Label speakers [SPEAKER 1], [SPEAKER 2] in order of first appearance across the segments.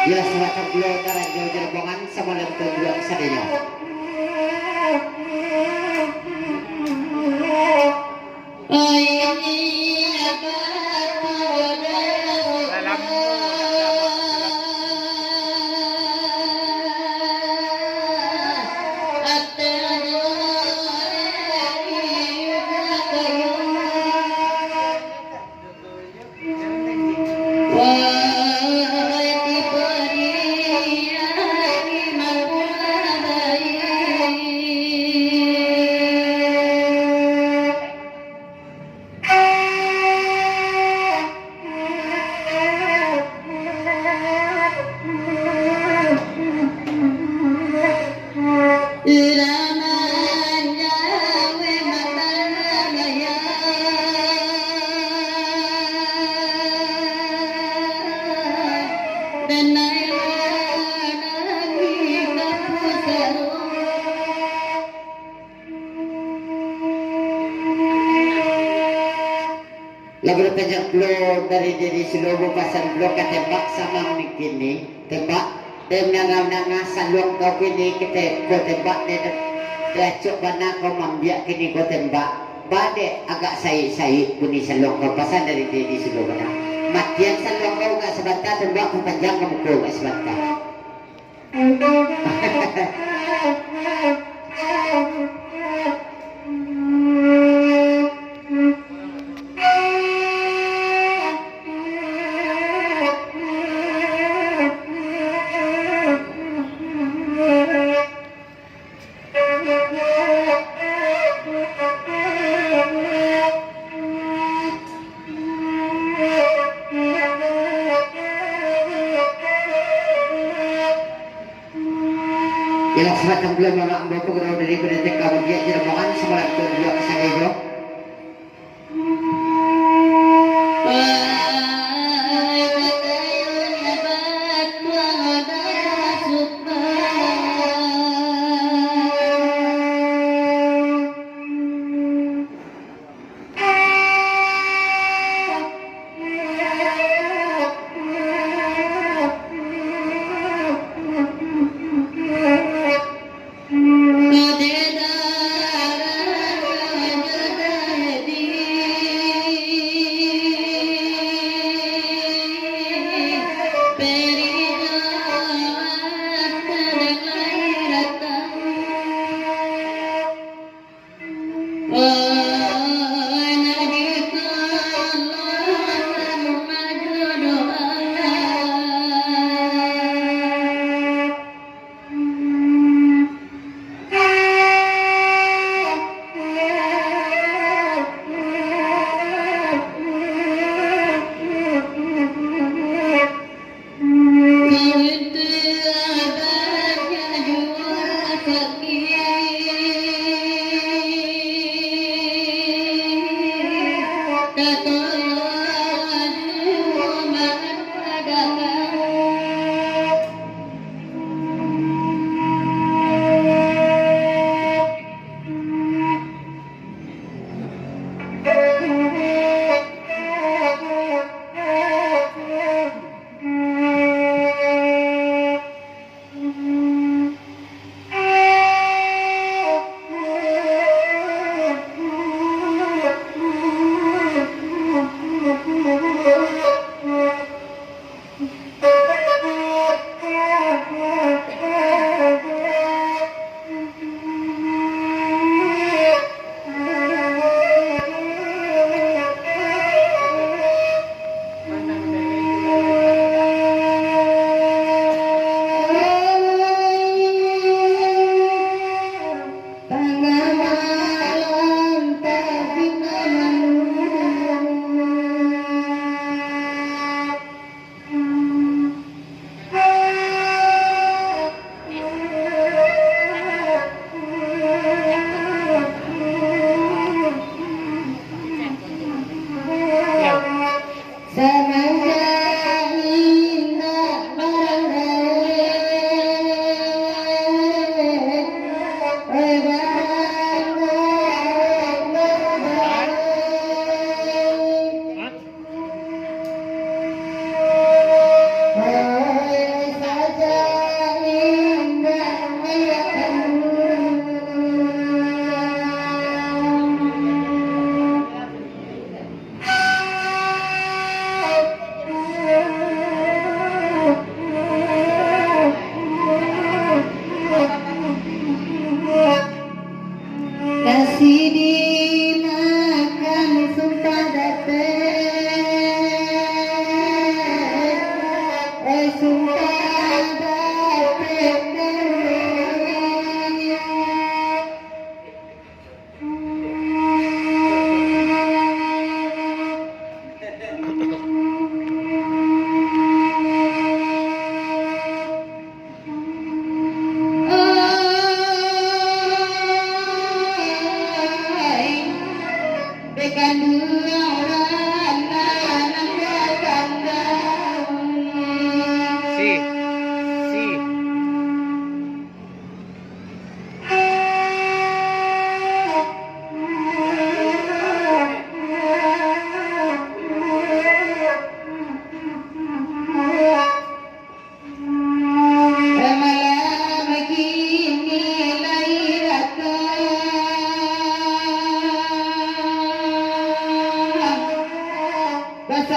[SPEAKER 1] Ya semacam beliau darah jauh jerbongan sama dalam kedua sadenya. Lagu penjak blok dari jadi seluruh pasar blok ketembak sama kini tembak dan nangau saluk kau kini kita kau tembak dan lecok mana kau mambiak kini kau tembak badai agak sayik bunyi saluk kau pasar dari jadi seluruh mana matian saluk kau gak sebentar tembak kau panjang kamu kau gak sebentar. Ialah semacam belum orang ambil pengenalan dari pendetik kamu dia jerobokan sebelah kedua sahaja.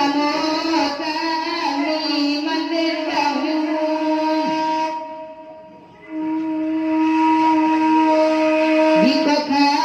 [SPEAKER 1] bersama kami mendahulu di kota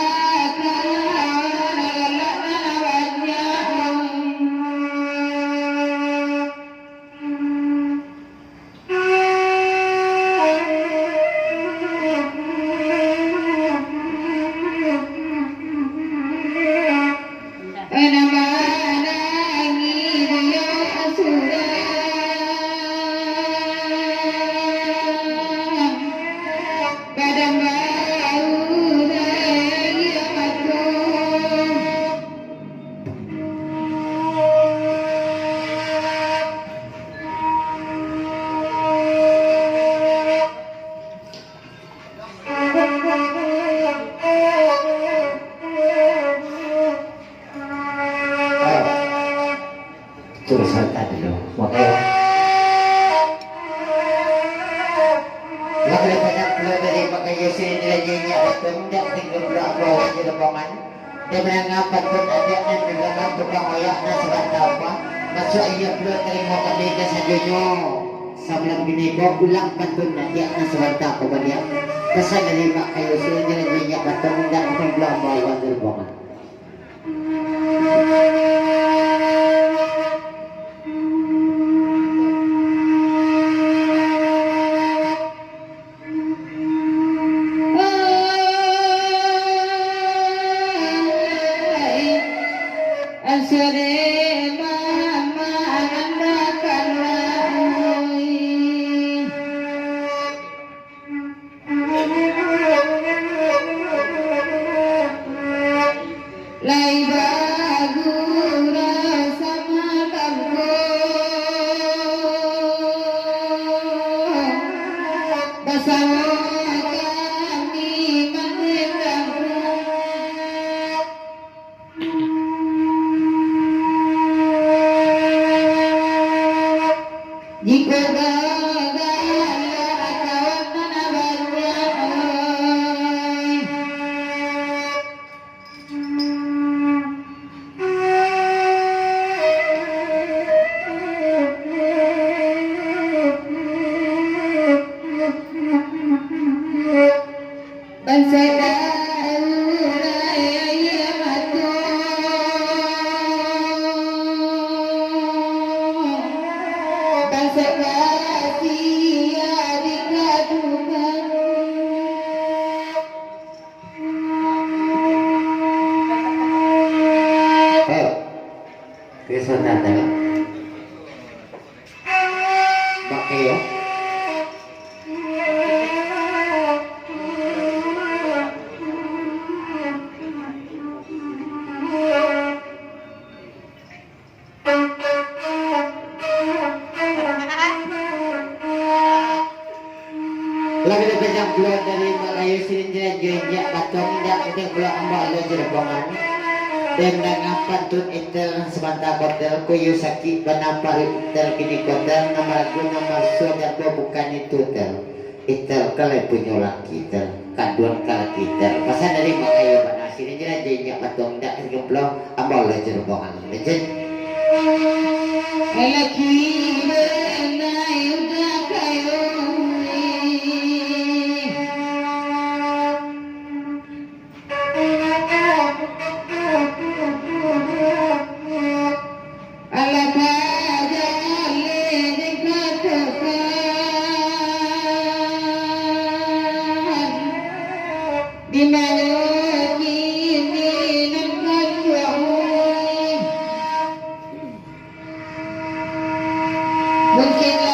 [SPEAKER 1] terus salta dulu makanya lalu banyak keluar dari makanya sini nilainya betul tidak tinggal berapa aja lepangan dia menanggapan pun ada dan juga tukang ayahnya sebab apa masuk ia keluar dari makan dia sajonya sebelum bini kau ulang pantun dia nak sebab apa banyak kesan dari makanya sini nilainya betul tidak tinggal berapa aja lepangan lagi ada banyak keluar dari Melayu sini jenjak batong tidak kita keluar ambal lo jerebangan dan nangapan tun intel semata hotel kuyu sakit banapar intel kini hotel nama lagu nama sudah bukan itu intel kalau punya laki intel kanduan kalau kita pasal dari Melayu mana sini jenjak batong tidak kita keluar ambal lo jerebangan legend lagi Melayu dah kayu mungkin